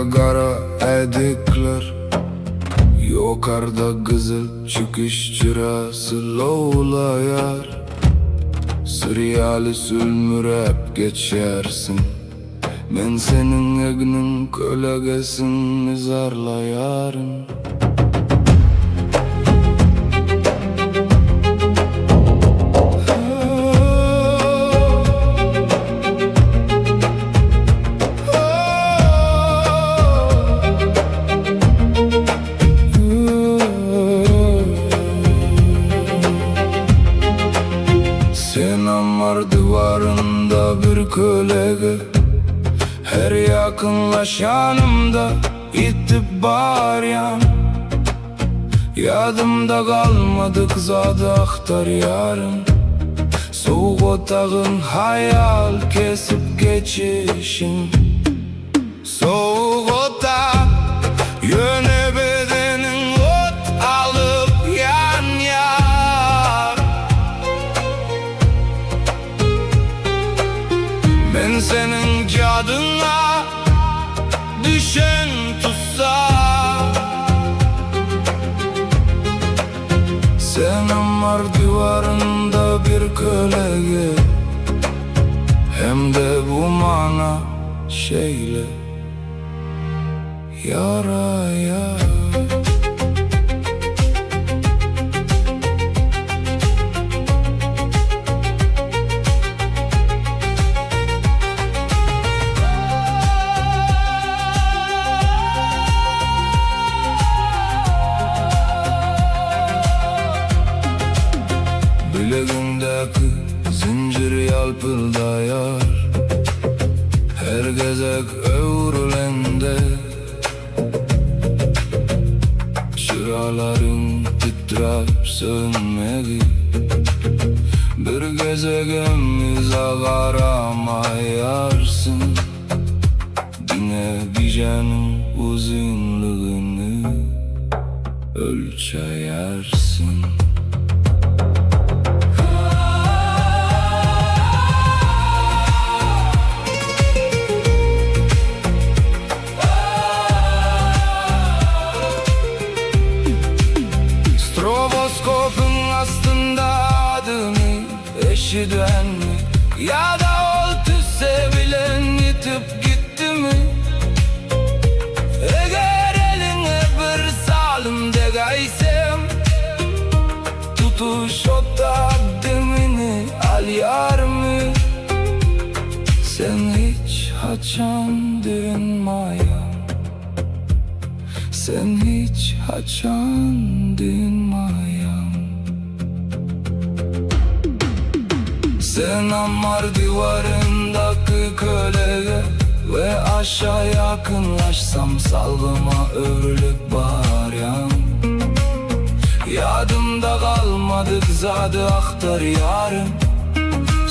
kara edikler, yukarıda kızıl çıkış çırası lovlayar. Sıryalı sülmürep geçersin, ben senin egnin kölegesin mizarlayarım. Sen amar duvarında bir kölege, her yakınlaşanımda itip bağıryan. Yadımda kalmadı kızadı aktar yarım. Soğuk otağın hayal kesip geçişin. Soğuk otak yöne bedenin ot alıp yan yar. Ben senin cadına düşen tutsak. Sen amar divarında bir kölege, hem de bu mana şeyle yaraya. Bileğindeki zincir yalpıldayar, her gezek övrülende. Çıraların titrap sönmedi, bir gezegemiz ağaramayarsın. Yine vicanın uzunluğunu ölçersin. Stroboskopun aslında adını eşiden mi, ya da oldu sevilen yitip gitti mi? Eğer eline bir salım degaysem, tutuş o takdimini al yar mı? Sen hiç haçan dinmayan, sen hiç haçan dinmayan. Sen amar divarındaki kölege, ve aşağı yakınlaşsam salgıma örülüp bağıran. Yadımda kalmadı kızadı aktar yarım.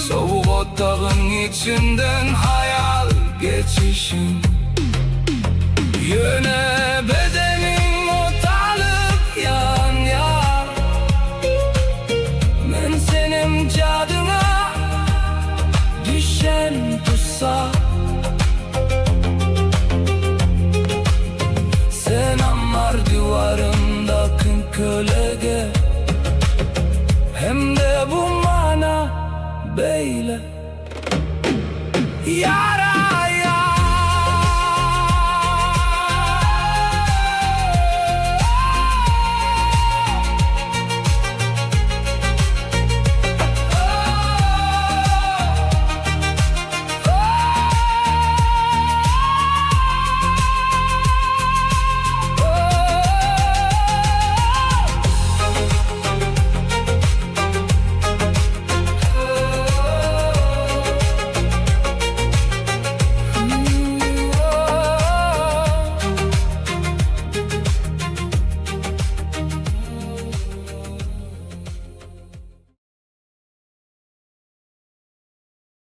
Soğuk otağın içinden hayal geçişim. Yöne bedenin otalıp yan yar. Ben senin cadına düşen tutsak. Sen amar divarındaki kölege, hem de bu mana beyle. Ya